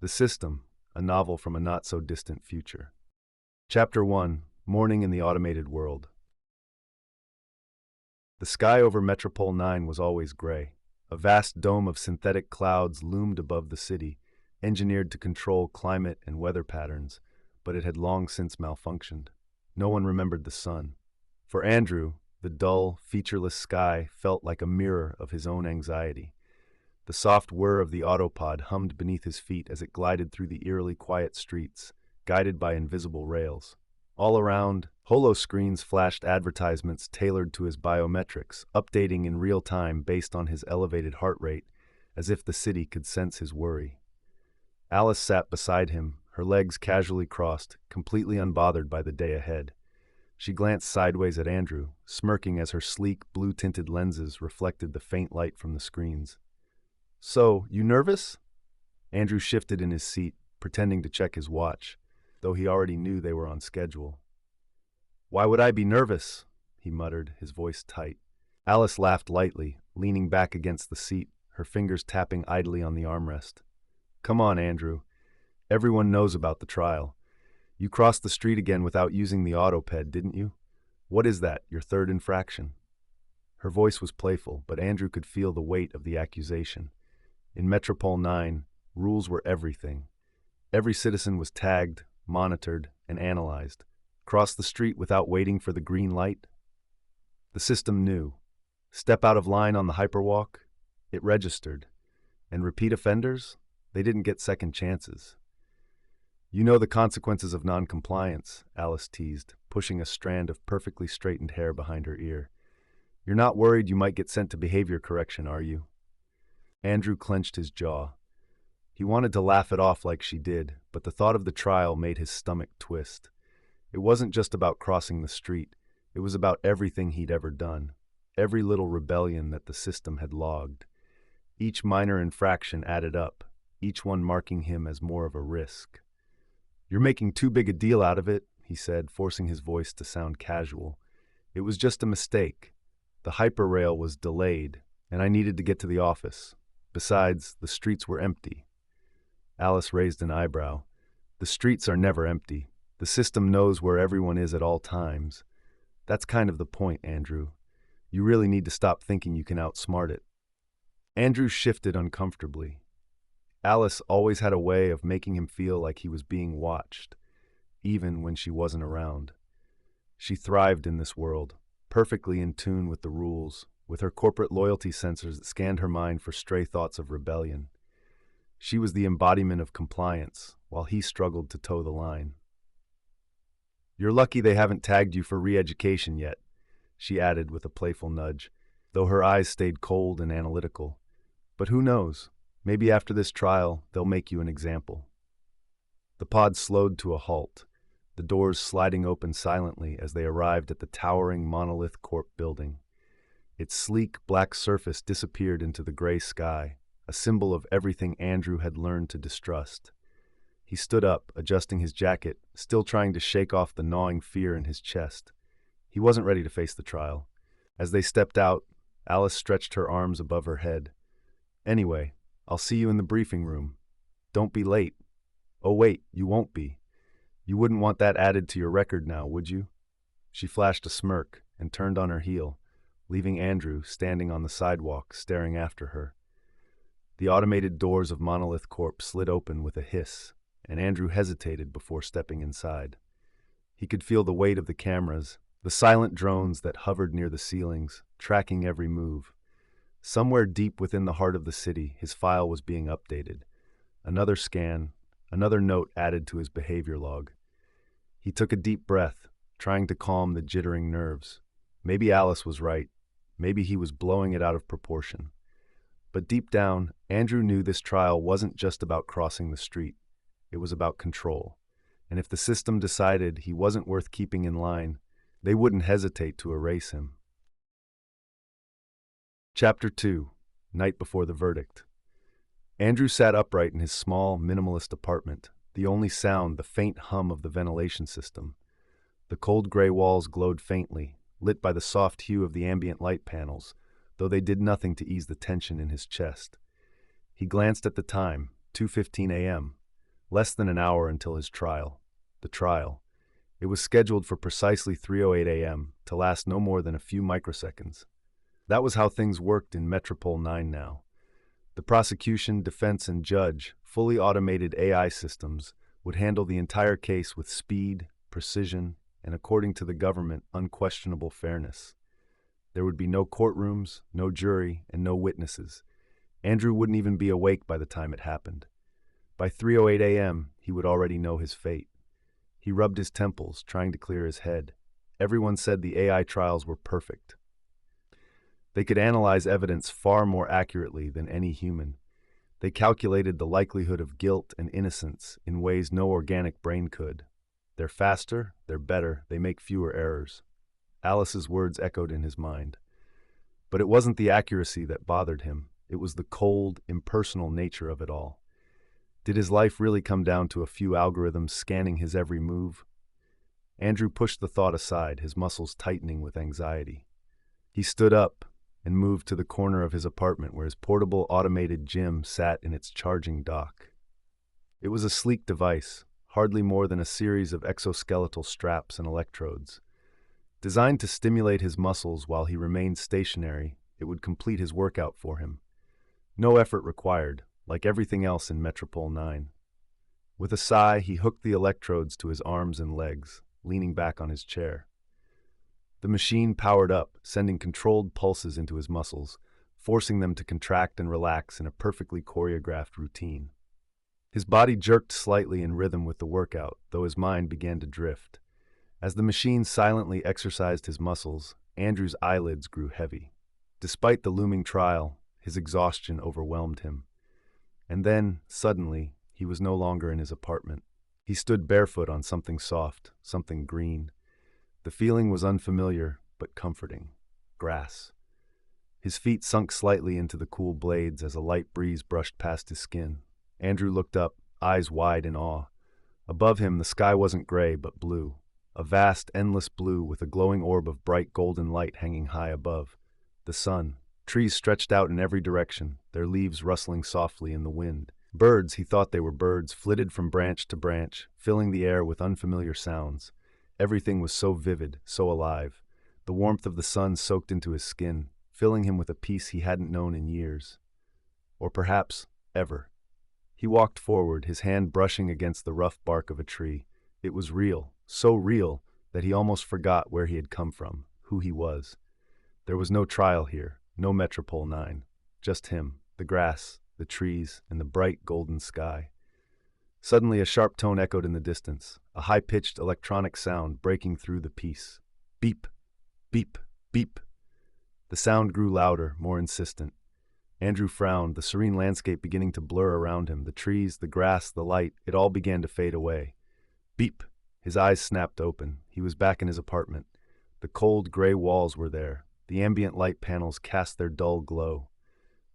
The System, a novel from a not-so-distant future. Chapter 1, Morning in the Automated World. The sky over Metropole 9 was always gray. A vast dome of synthetic clouds loomed above the city, engineered to control climate and weather patterns, but it had long since malfunctioned. No one remembered the sun. For Andrew, the dull, featureless sky felt like a mirror of his own anxiety. The soft whir of the autopod hummed beneath his feet as it glided through the eerily quiet streets, guided by invisible rails. All around, holo screens flashed advertisements tailored to his biometrics, updating in real time based on his elevated heart rate, as if the city could sense his worry. Alice sat beside him, her legs casually crossed, completely unbothered by the day ahead. She glanced sideways at Andrew, smirking as her sleek, blue-tinted lenses reflected the faint light from the screens. "So, you nervous?" Andrew shifted in his seat, pretending to check his watch, though he already knew they were on schedule. "Why would I be nervous?" he muttered, his voice tight. Alice laughed lightly, leaning back against the seat, her fingers tapping idly on the armrest. "Come on, Andrew. Everyone knows about the trial. You crossed the street again without using the autoped, didn't you? What is that, your third infraction?" Her voice was playful, but Andrew could feel the weight of the accusation. In Metropole 9, rules were everything. Every citizen was tagged, monitored, and analyzed. Cross the street without waiting for the green light? The system knew. Step out of line on the hyperwalk? It registered. And repeat offenders? They didn't get second chances. "You know the consequences of noncompliance," Alice teased, pushing a strand of perfectly straightened hair behind her ear. "You're not worried you might get sent to behavior correction, are you?" Andrew clenched his jaw. He wanted to laugh it off like she did, but the thought of the trial made his stomach twist. It wasn't just about crossing the street. It was about everything he'd ever done, every little rebellion that the system had logged. Each minor infraction added up, each one marking him as more of a risk. "You're making too big a deal out of it," he said, forcing his voice to sound casual. "It was just a mistake. The hyperrail was delayed, and I needed to get to the office. Besides, the streets were empty." Alice raised an eyebrow. "The streets are never empty. The system knows where everyone is at all times. That's kind of the point, Andrew. You really need to stop thinking you can outsmart it." Andrew shifted uncomfortably. Alice always had a way of making him feel like he was being watched, even when she wasn't around. She thrived in this world, perfectly in tune with the rules, with her corporate loyalty sensors that scanned her mind for stray thoughts of rebellion. She was the embodiment of compliance, while he struggled to toe the line. "You're lucky they haven't tagged you for re-education yet," she added with a playful nudge, though her eyes stayed cold and analytical. "But who knows? Maybe after this trial, they'll make you an example." The pod slowed to a halt, the doors sliding open silently as they arrived at the towering Monolith Corp building. Its sleek, black surface disappeared into the gray sky, a symbol of everything Andrew had learned to distrust. He stood up, adjusting his jacket, still trying to shake off the gnawing fear in his chest. He wasn't ready to face the trial. As they stepped out, Alice stretched her arms above her head. "Anyway, I'll see you in the briefing room. Don't be late." "Oh wait, you won't be. You wouldn't want that added to your record now, would you?" She flashed a smirk and turned on her heel, leaving Andrew standing on the sidewalk staring after her. The automated doors of Monolith Corp slid open with a hiss, and Andrew hesitated before stepping inside. He could feel the weight of the cameras, the silent drones that hovered near the ceilings, tracking every move. Somewhere deep within the heart of the city, his file was being updated. Another scan, another note added to his behavior log. He took a deep breath, trying to calm the jittering nerves. Maybe Alice was right. Maybe he was blowing it out of proportion. But deep down, Andrew knew this trial wasn't just about crossing the street. It was about control. And if the system decided he wasn't worth keeping in line, they wouldn't hesitate to erase him. Chapter 2, Night Before the Verdict. Andrew sat upright in his small, minimalist apartment, the only sound the faint hum of the ventilation system. The cold gray walls glowed faintly, lit by the soft hue of the ambient light panels, though they did nothing to ease the tension in his chest. He glanced at the time, 2:15 a.m., Less than an hour until his trial. The trial. It was scheduled for precisely 3:08 a.m., to last no more than a few microseconds. That was how things worked in Metropole 9 now. The prosecution, defense, and judge, fully automated AI systems, would handle the entire case with speed, precision, and according to the government, unquestionable fairness. There would be no courtrooms, no jury, and no witnesses. Andrew wouldn't even be awake by the time it happened. By 3:08 a.m., he would already know his fate. He rubbed his temples, trying to clear his head. Everyone said the AI trials were perfect. They could analyze evidence far more accurately than any human. They calculated the likelihood of guilt and innocence in ways no organic brain could. They're faster, they're better, they make fewer errors. Alice's words echoed in his mind. But it wasn't the accuracy that bothered him. It was the cold, impersonal nature of it all. Did his life really come down to a few algorithms scanning his every move? Andrew pushed the thought aside, his muscles tightening with anxiety. He stood up and moved to the corner of his apartment where his portable automated gym sat in its charging dock. It was a sleek device, hardly more than a series of exoskeletal straps and electrodes. Designed to stimulate his muscles while he remained stationary, it would complete his workout for him. No effort required, like everything else in Metropole 9. With a sigh, he hooked the electrodes to his arms and legs, leaning back on his chair. The machine powered up, sending controlled pulses into his muscles, forcing them to contract and relax in a perfectly choreographed routine. His body jerked slightly in rhythm with the workout, though his mind began to drift. As the machine silently exercised his muscles, Andrew's eyelids grew heavy. Despite the looming trial, his exhaustion overwhelmed him. And then, suddenly, he was no longer in his apartment. He stood barefoot on something soft, something green. The feeling was unfamiliar, but comforting. Grass. His feet sunk slightly into the cool blades as a light breeze brushed past his skin. Andrew looked up, eyes wide in awe. Above him, the sky wasn't gray, but blue. A vast, endless blue with a glowing orb of bright golden light hanging high above. The sun. Trees stretched out in every direction, their leaves rustling softly in the wind. Birds, he thought they were birds, flitted from branch to branch, filling the air with unfamiliar sounds. Everything was so vivid, so alive. The warmth of the sun soaked into his skin, filling him with a peace he hadn't known in years. Or perhaps, ever. He walked forward, his hand brushing against the rough bark of a tree. It was real, so real, that he almost forgot where he had come from, who he was. There was no trial here, no Metropole 9. Just him, the grass, the trees, and the bright golden sky. Suddenly a sharp tone echoed in the distance, a high-pitched electronic sound breaking through the peace. Beep, beep, beep. The sound grew louder, more insistent. Andrew frowned, the serene landscape beginning to blur around him, the trees, the grass, the light, it all began to fade away. Beep! His eyes snapped open. He was back in his apartment. The cold, gray walls were there. The ambient light panels cast their dull glow.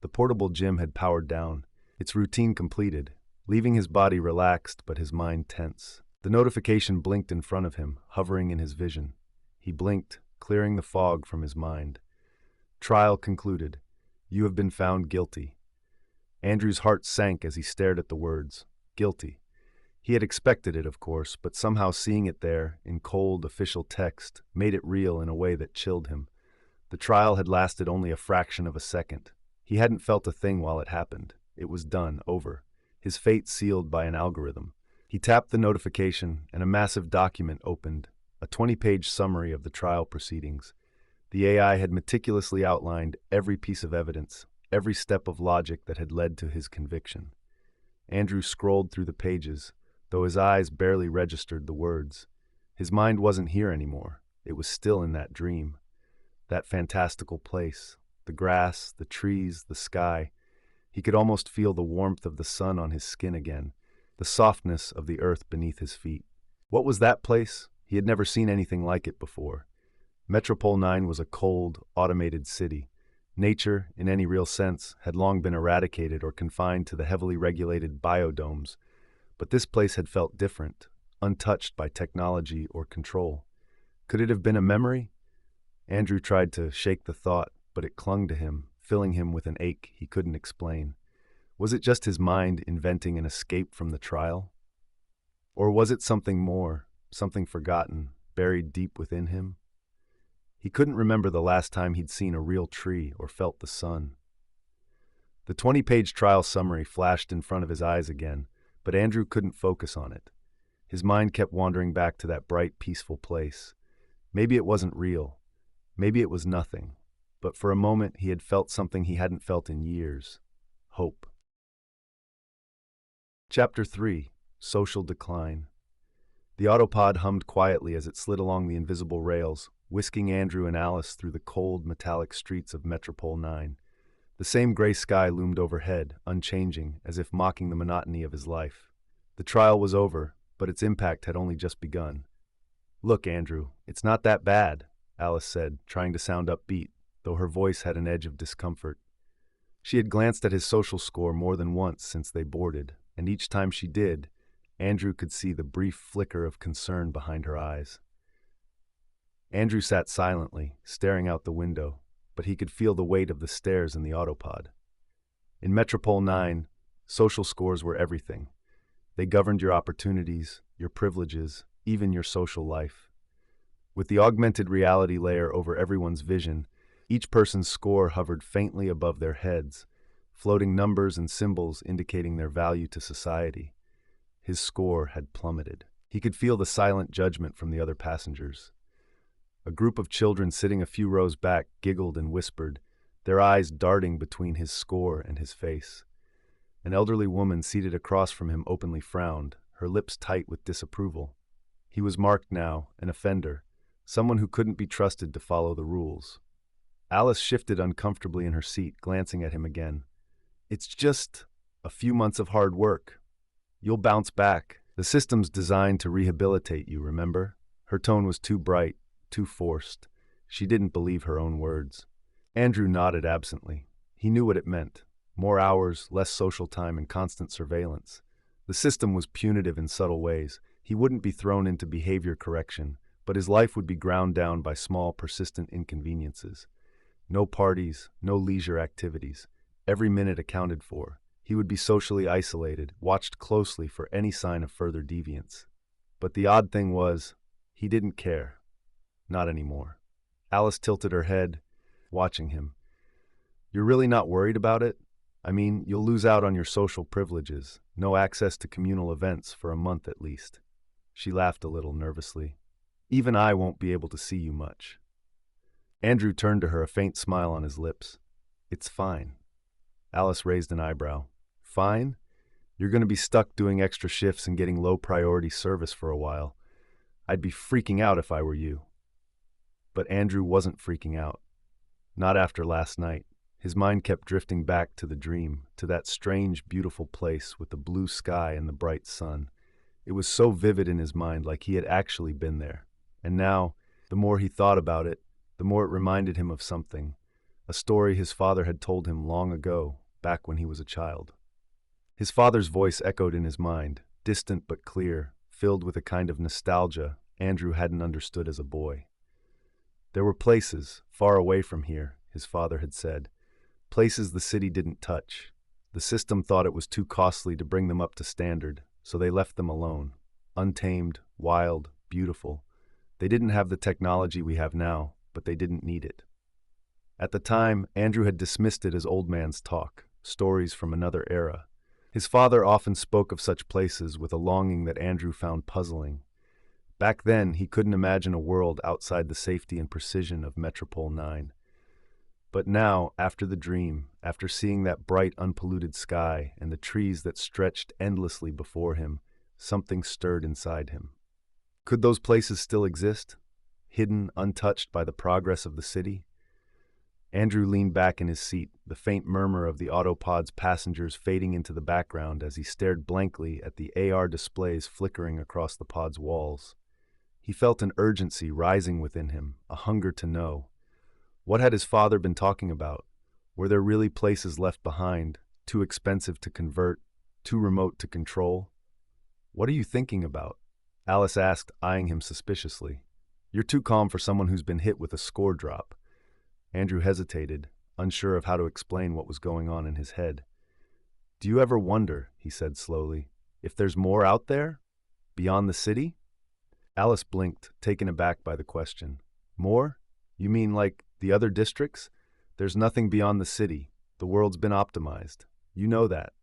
The portable gym had powered down, its routine completed, leaving his body relaxed but his mind tense. The notification blinked in front of him, hovering in his vision. He blinked, clearing the fog from his mind. Trial concluded. You have been found guilty. Andrew's heart sank as he stared at the words. Guilty. He had expected it, of course, but somehow seeing it there, in cold, official text, made it real in a way that chilled him. The trial had lasted only a fraction of a second. He hadn't felt a thing while it happened. It was done, over. His fate sealed by an algorithm. He tapped the notification, and a massive document opened, a 20-page summary of the trial proceedings. The AI had meticulously outlined every piece of evidence, every step of logic that had led to his conviction. Andrew scrolled through the pages, though his eyes barely registered the words. His mind wasn't here anymore. It was still in that dream. That fantastical place. The grass, the trees, the sky. He could almost feel the warmth of the sun on his skin again, the softness of the earth beneath his feet. What was that place? He had never seen anything like it before. Metropole 9 was a cold, automated city. Nature, in any real sense, had long been eradicated or confined to the heavily regulated biodomes. But this place had felt different, untouched by technology or control. Could it have been a memory? Andrew tried to shake the thought, but it clung to him, filling him with an ache he couldn't explain. Was it just his mind inventing an escape from the trial? Or was it something more, something forgotten, buried deep within him? He couldn't remember the last time he'd seen a real tree or felt the sun. The 20-page trial summary flashed in front of his eyes again, but Andrew couldn't focus on it. His mind kept wandering back to that bright, peaceful place. Maybe it wasn't real. Maybe it was nothing. But for a moment, he had felt something he hadn't felt in years. Hope. Chapter 3. Social Decline. The autopod hummed quietly as it slid along the invisible rails, whisking Andrew and Alice through the cold, metallic streets of Metropole 9. The same gray sky loomed overhead, unchanging, as if mocking the monotony of his life. The trial was over, but its impact had only just begun. "Look, Andrew, it's not that bad," Alice said, trying to sound upbeat, though her voice had an edge of discomfort. She had glanced at his social score more than once since they boarded, and each time she did, Andrew could see the brief flicker of concern behind her eyes. Andrew sat silently, staring out the window, but he could feel the weight of the stairs in the autopod. In Metropole 9, social scores were everything. They governed your opportunities, your privileges, even your social life. With the augmented reality layer over everyone's vision, each person's score hovered faintly above their heads, floating numbers and symbols indicating their value to society. His score had plummeted. He could feel the silent judgment from the other passengers. A group of children sitting a few rows back giggled and whispered, their eyes darting between his score and his face. An elderly woman seated across from him openly frowned, her lips tight with disapproval. He was marked now, an offender, someone who couldn't be trusted to follow the rules. Alice shifted uncomfortably in her seat, glancing at him again. "It's just a few months of hard work. You'll bounce back. The system's designed to rehabilitate you, remember?" Her tone was too bright, too forced. She didn't believe her own words. Andrew nodded absently. He knew what it meant. More hours, less social time, and constant surveillance. The system was punitive in subtle ways. He wouldn't be thrown into behavior correction, but his life would be ground down by small, persistent inconveniences. No parties, no leisure activities. Every minute accounted for. He would be socially isolated, watched closely for any sign of further deviance. But the odd thing was, he didn't care. Not anymore. Alice tilted her head, watching him. "You're really not worried about it? I mean, you'll lose out on your social privileges, no access to communal events for a month at least." She laughed a little nervously. "Even I won't be able to see you much." Andrew turned to her, a faint smile on his lips. "It's fine." Alice raised an eyebrow. "Fine? You're going to be stuck doing extra shifts and getting low-priority service for a while. I'd be freaking out if I were you." But Andrew wasn't freaking out. Not after last night. His mind kept drifting back to the dream, to that strange, beautiful place with the blue sky and the bright sun. It was so vivid in his mind, like he had actually been there. And now, the more he thought about it, the more it reminded him of something, a story his father had told him long ago, back when he was a child. His father's voice echoed in his mind, distant but clear, filled with a kind of nostalgia Andrew hadn't understood as a boy. There were places, far away from here, his father had said, places the city didn't touch. The system thought it was too costly to bring them up to standard, so they left them alone. Untamed, wild, beautiful. They didn't have the technology we have now, but they didn't need it. At the time, Andrew had dismissed it as old man's talk, stories from another era. His father often spoke of such places with a longing that Andrew found puzzling. Back then, he couldn't imagine a world outside the safety and precision of Metropole 9. But now, after the dream, after seeing that bright, unpolluted sky and the trees that stretched endlessly before him, something stirred inside him. Could those places still exist, hidden, untouched by the progress of the city? Andrew leaned back in his seat, the faint murmur of the autopod's passengers fading into the background as he stared blankly at the AR displays flickering across the pod's walls. He felt an urgency rising within him, a hunger to know. What had his father been talking about? Were there really places left behind, too expensive to convert, too remote to control? "What are you thinking about?" Alice asked, eyeing him suspiciously. "You're too calm for someone who's been hit with a score drop." Andrew hesitated, unsure of how to explain what was going on in his head. "Do you ever wonder," he said slowly, "if there's more out there? Beyond the city? Alice blinked, taken aback by the question. More? You mean like the other districts? There's nothing beyond the city. The world's been optimized. You know that.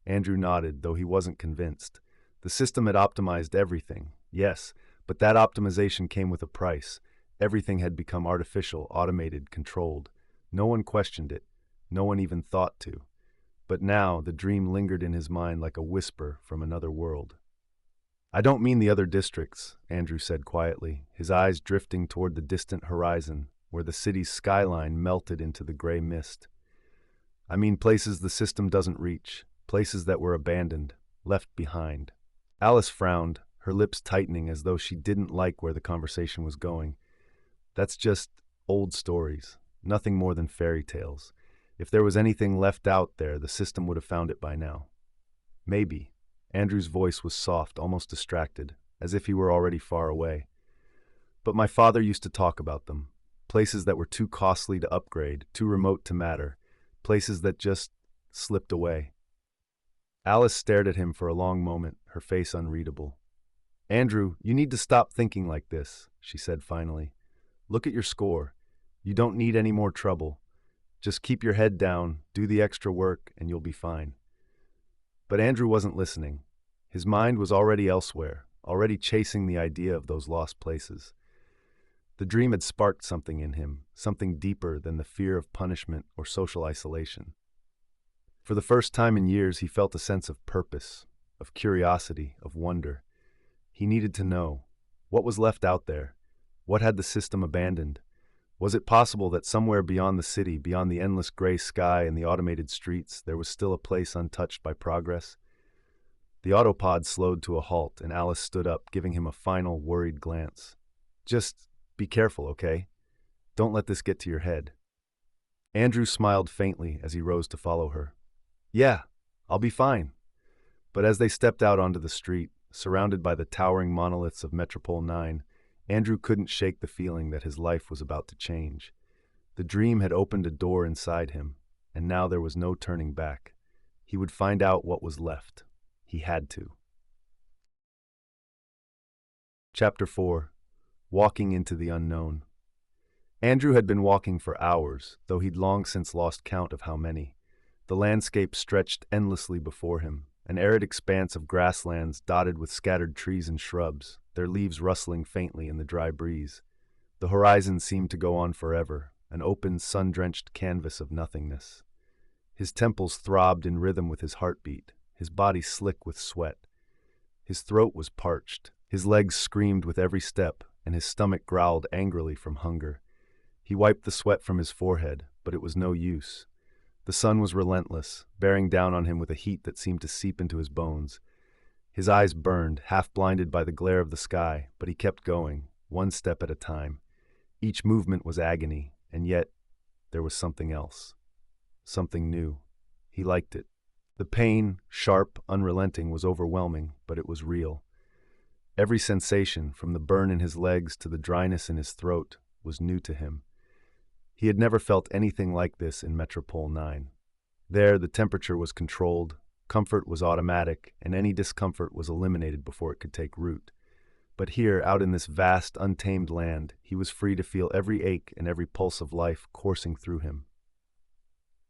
Andrew nodded, though he wasn't convinced. The system had optimized everything, yes, but that optimization came with a price. Everything had become artificial, automated, controlled. No one questioned it. No one even thought to. But now the dream lingered in his mind like a whisper from another world. I don't mean the other districts, Andrew said quietly, his eyes drifting toward the distant horizon, where the city's skyline melted into the gray mist. I mean places the system doesn't reach, places that were abandoned, left behind. Alice frowned, her lips tightening as though she didn't like where the conversation was going. That's just old stories, nothing more than fairy tales. If there was anything left out there, the system would have found it by now. Maybe. Andrew's voice was soft, almost distracted, as if he were already far away. But my father used to talk about them. Places that were too costly to upgrade, too remote to matter. Places that just slipped away. Alice stared at him for a long moment, her face unreadable. Andrew, you need to stop thinking like this, she said finally. Look at your score. You don't need any more trouble. Just keep your head down, do the extra work, and you'll be fine. But Andrew wasn't listening. His mind was already elsewhere, already chasing the idea of those lost places. The dream had sparked something in him, something deeper than the fear of punishment or social isolation. For the first time in years, he felt a sense of purpose, of curiosity, of wonder. He needed to know. What was left out there? What had the system abandoned? Was it possible that somewhere beyond the city, beyond the endless gray sky and the automated streets, there was still a place untouched by progress? The autopod slowed to a halt, and Alice stood up, giving him a final, worried glance. Just be careful, okay? Don't let this get to your head. Andrew smiled faintly as he rose to follow her. Yeah, I'll be fine. But as they stepped out onto the street, surrounded by the towering monoliths of Metropole 9, Andrew couldn't shake the feeling that his life was about to change. The dream had opened a door inside him, and now there was no turning back. He would find out what was left. He had to. Chapter 4. Walking into the Unknown. Andrew had been walking for hours, though he'd long since lost count of how many. The landscape stretched endlessly before him, an arid expanse of grasslands dotted with scattered trees and shrubs, their leaves rustling faintly in the dry breeze. The horizon seemed to go on forever, an open, sun-drenched canvas of nothingness. His temples throbbed in rhythm with his heartbeat, his body slick with sweat. His throat was parched, his legs screamed with every step, and his stomach growled angrily from hunger. He wiped the sweat from his forehead, but it was no use. The sun was relentless, bearing down on him with a heat that seemed to seep into his bones. His eyes burned, half blinded by the glare of the sky, but he kept going, one step at a time. Each movement was agony, and yet there was something else. Something new. He liked it. The pain, sharp, unrelenting, was overwhelming, but it was real. Every sensation, from the burn in his legs to the dryness in his throat, was new to him. He had never felt anything like this in Metropole 9. There, the temperature was controlled, comfort was automatic, and any discomfort was eliminated before it could take root. But here, out in this vast, untamed land, he was free to feel every ache and every pulse of life coursing through him.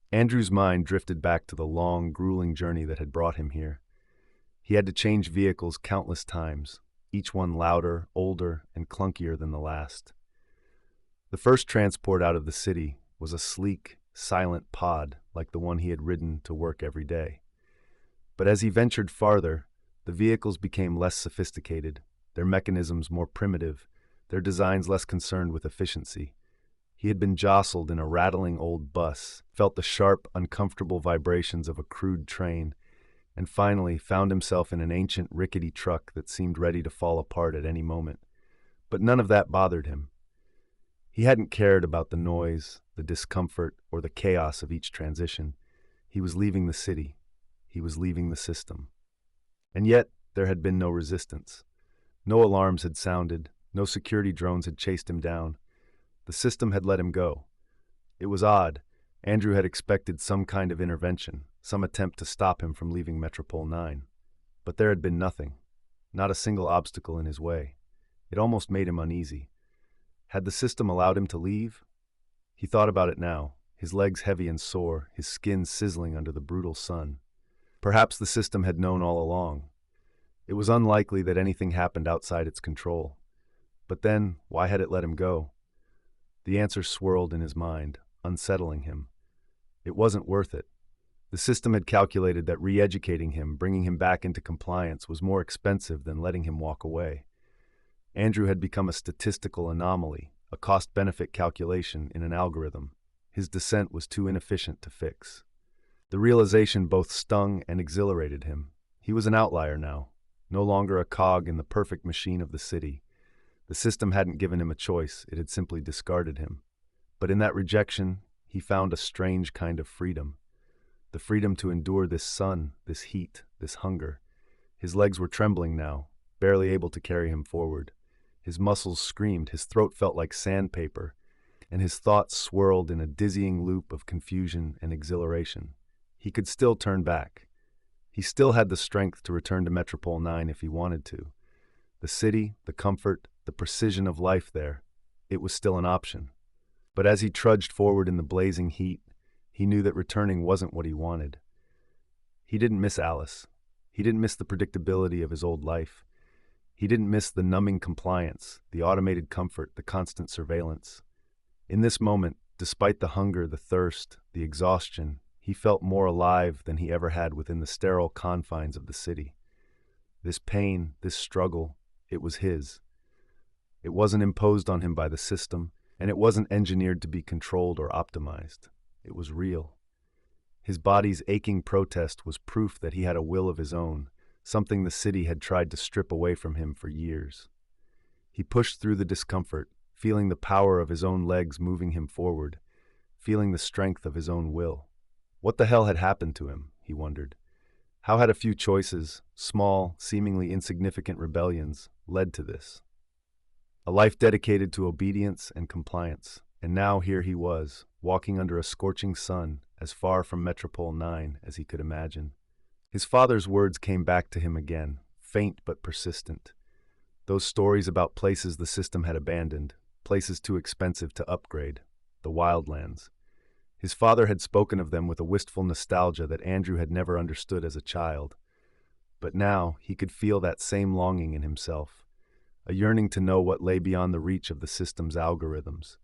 Andrew's mind drifted back to the long, grueling journey that had brought him here. He had to change vehicles countless times, each one louder, older, and clunkier than the last. The first transport out of the city was a sleek, silent pod like the one he had ridden to work every day. But as he ventured farther, the vehicles became less sophisticated, their mechanisms more primitive, their designs less concerned with efficiency. He had been jostled in a rattling old bus, felt the sharp, uncomfortable vibrations of a crude train, and finally found himself in an ancient, rickety truck that seemed ready to fall apart at any moment. But none of that bothered him. He hadn't cared about the noise, the discomfort, or the chaos of each transition. He was leaving the city. He was leaving the system. And yet, there had been no resistance. No alarms had sounded, no security drones had chased him down. The system had let him go. It was odd. Andrew had expected some kind of intervention, some attempt to stop him from leaving Metropole 9. But there had been nothing. not a single obstacle in his way. It almost made him uneasy. Had the system allowed him to leave? He thought about it now, his legs heavy and sore, his skin sizzling under the brutal sun. Perhaps the system had known all along. It was unlikely that anything happened outside its control. But then, why had it let him go? The answer swirled in his mind, unsettling him. It wasn't worth it. The system had calculated that re-educating him, bringing him back into compliance, was more expensive than letting him walk away. Andrew had become a statistical anomaly, a cost-benefit calculation in an algorithm. His descent was too inefficient to fix. The realization both stung and exhilarated him. He was an outlier now, no longer a cog in the perfect machine of the city. The system hadn't given him a choice, it had simply discarded him. But in that rejection, he found a strange kind of freedom. The freedom to endure this sun, this heat, this hunger. His legs were trembling now, barely able to carry him forward. His muscles screamed, his throat felt like sandpaper, and his thoughts swirled in a dizzying loop of confusion and exhilaration. He could still turn back. He still had the strength to return to Metropole 9 if he wanted to. The city, the comfort, the precision of life there, it was still an option. But as he trudged forward in the blazing heat, he knew that returning wasn't what he wanted. He didn't miss Alice. He didn't miss the predictability of his old life. He didn't miss the numbing compliance, the automated comfort, the constant surveillance. In this moment, despite the hunger, the thirst, the exhaustion, he felt more alive than he ever had within the sterile confines of the city. This pain, this struggle, it was his. It wasn't imposed on him by the system, and it wasn't engineered to be controlled or optimized. It was real. His body's aching protest was proof that he had a will of his own, something the city had tried to strip away from him for years. He pushed through the discomfort, feeling the power of his own legs moving him forward, feeling the strength of his own will. What the hell had happened to him, he wondered. How had a few choices, small, seemingly insignificant rebellions, led to this? A life dedicated to obedience and compliance, and now here he was, walking under a scorching sun, as far from Metropole 9 as he could imagine. His father's words came back to him again, faint but persistent. Those stories about places the system had abandoned, places too expensive to upgrade, the wildlands. His father had spoken of them with a wistful nostalgia that Andrew had never understood as a child. But now he could feel that same longing in himself, a yearning to know what lay beyond the reach of the system's algorithms,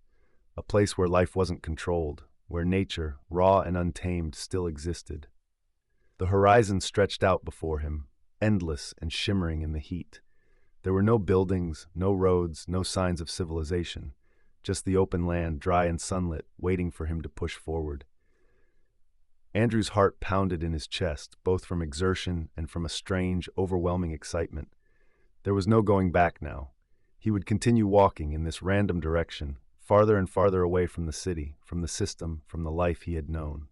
a place where life wasn't controlled, where nature, raw and untamed, still existed. The horizon stretched out before him, endless and shimmering in the heat. There were no buildings, no roads, no signs of civilization, just the open land, dry and sunlit, waiting for him to push forward. Andrew's heart pounded in his chest, both from exertion and from a strange, overwhelming excitement. There was no going back now. He would continue walking in this random direction, farther and farther away from the city, from the system, from the life he had known.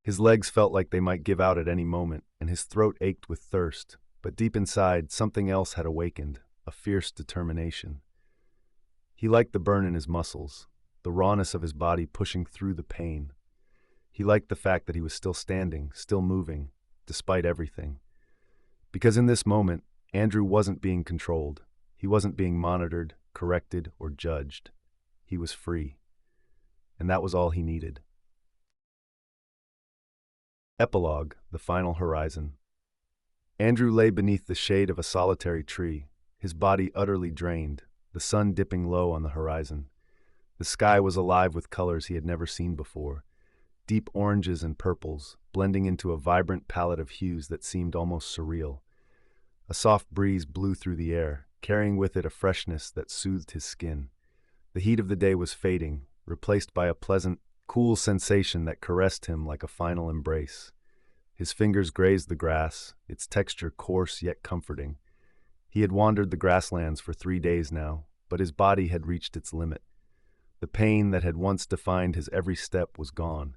His legs felt like they might give out at any moment, and his throat ached with thirst, but deep inside, something else had awakened, a fierce determination. He liked the burn in his muscles, the rawness of his body pushing through the pain. He liked the fact that he was still standing, still moving, despite everything. Because in this moment, Andrew wasn't being controlled. He wasn't being monitored, corrected, or judged. He was free. And that was all he needed. Epilogue, the final horizon. Andrew lay beneath the shade of a solitary tree, his body utterly drained, the sun dipping low on the horizon. The sky was alive with colors he had never seen before, deep oranges and purples, blending into a vibrant palette of hues that seemed almost surreal. A soft breeze blew through the air, carrying with it a freshness that soothed his skin. The heat of the day was fading, replaced by a pleasant, cool sensation that caressed him like a final embrace. His fingers grazed the grass, its texture coarse yet comforting. He had wandered the grasslands for 3 days now, but his body had reached its limit. The pain that had once defined his every step was gone.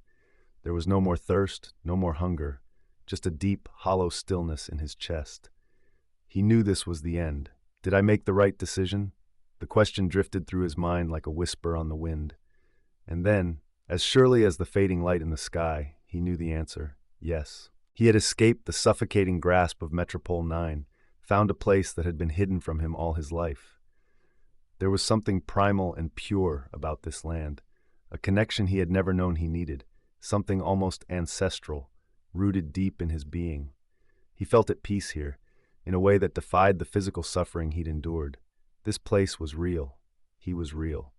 There was no more thirst, no more hunger, just a deep, hollow stillness in his chest. He knew this was the end. Did I make the right decision? The question drifted through his mind like a whisper on the wind. And then, as surely as the fading light in the sky, he knew the answer, yes. He had escaped the suffocating grasp of Metropole 9, found a place that had been hidden from him all his life. There was something primal and pure about this land, a connection he had never known he needed, something almost ancestral, rooted deep in his being. He felt at peace here, in a way that defied the physical suffering he'd endured. This place was real. He was real.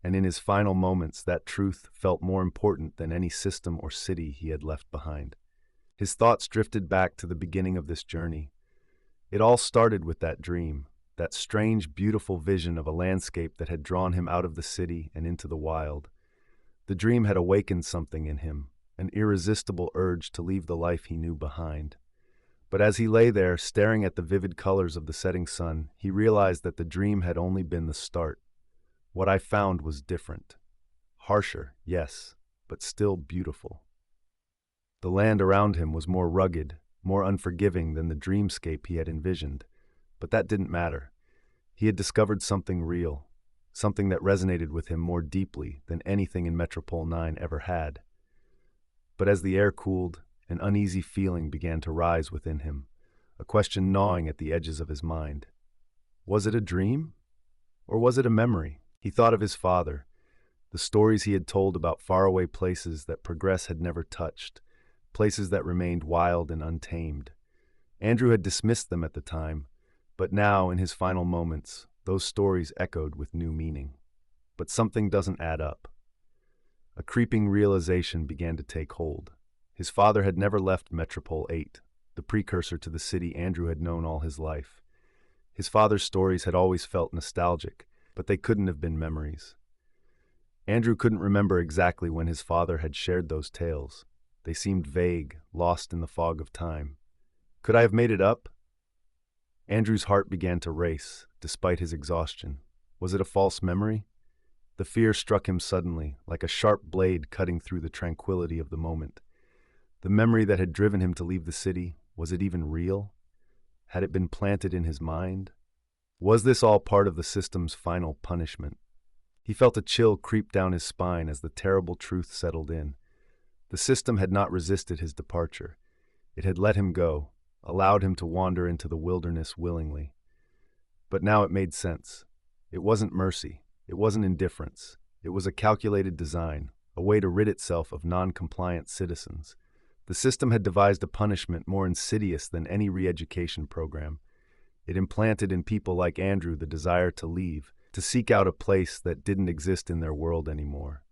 And in his final moments, that truth felt more important than any system or city he had left behind. His thoughts drifted back to the beginning of this journey. It all started with that dream, that strange, beautiful vision of a landscape that had drawn him out of the city and into the wild. The dream had awakened something in him, an irresistible urge to leave the life he knew behind. But as he lay there, staring at the vivid colors of the setting sun, he realized that the dream had only been the start. What I found was different. Harsher, yes, but still beautiful. The land around him was more rugged, more unforgiving than the dreamscape he had envisioned. But that didn't matter. He had discovered something real, something that resonated with him more deeply than anything in Metropole 9 ever had. But as the air cooled, an uneasy feeling began to rise within him, a question gnawing at the edges of his mind. Was it a dream? Or was it a memory? He thought of his father, the stories he had told about faraway places that progress had never touched, places that remained wild and untamed. Andrew had dismissed them at the time, but now, in his final moments, those stories echoed with new meaning. But something doesn't add up. A creeping realization began to take hold. His father had never left Metropole 8, the precursor to the city Andrew had known all his life. His father's stories had always felt nostalgic, but they couldn't have been memories. Andrew couldn't remember exactly when his father had shared those tales. They seemed vague, lost in the fog of time. Could I have made it up? Andrew's heart began to race, despite his exhaustion. Was it a false memory? The fear struck him suddenly, like a sharp blade cutting through the tranquility of the moment. The memory that had driven him to leave the city, was it even real? Had it been planted in his mind? Was this all part of the system's final punishment? He felt a chill creep down his spine as the terrible truth settled in. The system had not resisted his departure. It had let him go, allowed him to wander into the wilderness willingly. But now it made sense. It wasn't mercy. It wasn't indifference. It was a calculated design, a way to rid itself of non-compliant citizens. The system had devised a punishment more insidious than any re-education program. It implanted in people like Andrew the desire to leave, to seek out a place that didn't exist in their world anymore.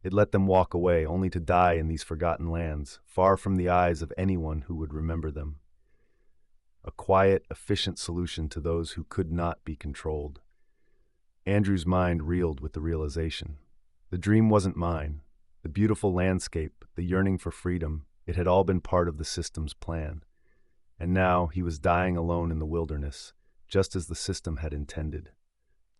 It let them walk away, only to die in these forgotten lands, far from the eyes of anyone who would remember them. A quiet, efficient solution to those who could not be controlled. Andrew's mind reeled with the realization. The dream wasn't mine. The beautiful landscape, the yearning for freedom, it had all been part of the system's plan. And now he was dying alone in the wilderness, just as the system had intended.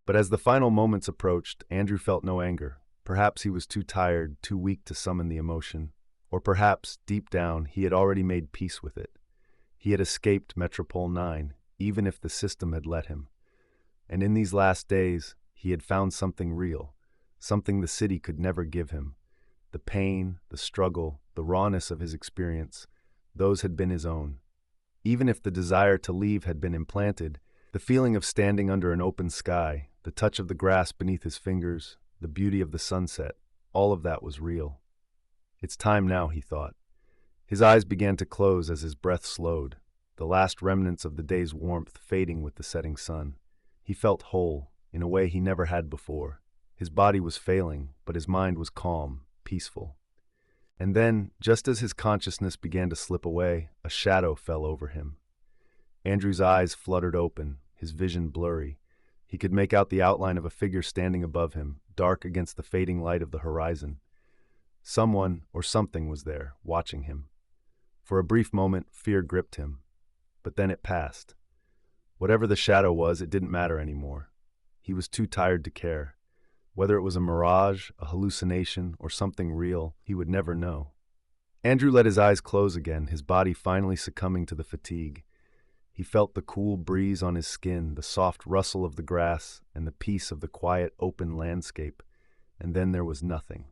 But as the final moments approached, Andrew felt no anger. Perhaps he was too tired, too weak to summon the emotion. Or perhaps, deep down, he had already made peace with it. He had escaped Metropole 9, even if the system had let him. And in these last days, he had found something real, something the city could never give him. The pain, the struggle, the rawness of his experience, those had been his own. Even if the desire to leave had been implanted, the feeling of standing under an open sky, the touch of the grass beneath his fingers, the beauty of the sunset, all of that was real. It's time now, he thought. His eyes began to close as his breath slowed, the last remnants of the day's warmth fading with the setting sun. He felt whole, in a way he never had before. His body was failing, but his mind was calm, peaceful. And then, just as his consciousness began to slip away, a shadow fell over him. Andrew's eyes fluttered open, his vision blurry. He could make out the outline of a figure standing above him, dark against the fading light of the horizon. Someone or something was there, watching him. For a brief moment, fear gripped him. But then it passed. Whatever the shadow was, it didn't matter anymore. He was too tired to care. Whether it was a mirage, a hallucination, or something real, he would never know. Andrew let his eyes close again, his body finally succumbing to the fatigue. He felt the cool breeze on his skin, the soft rustle of the grass, and the peace of the quiet, open landscape. And then there was nothing.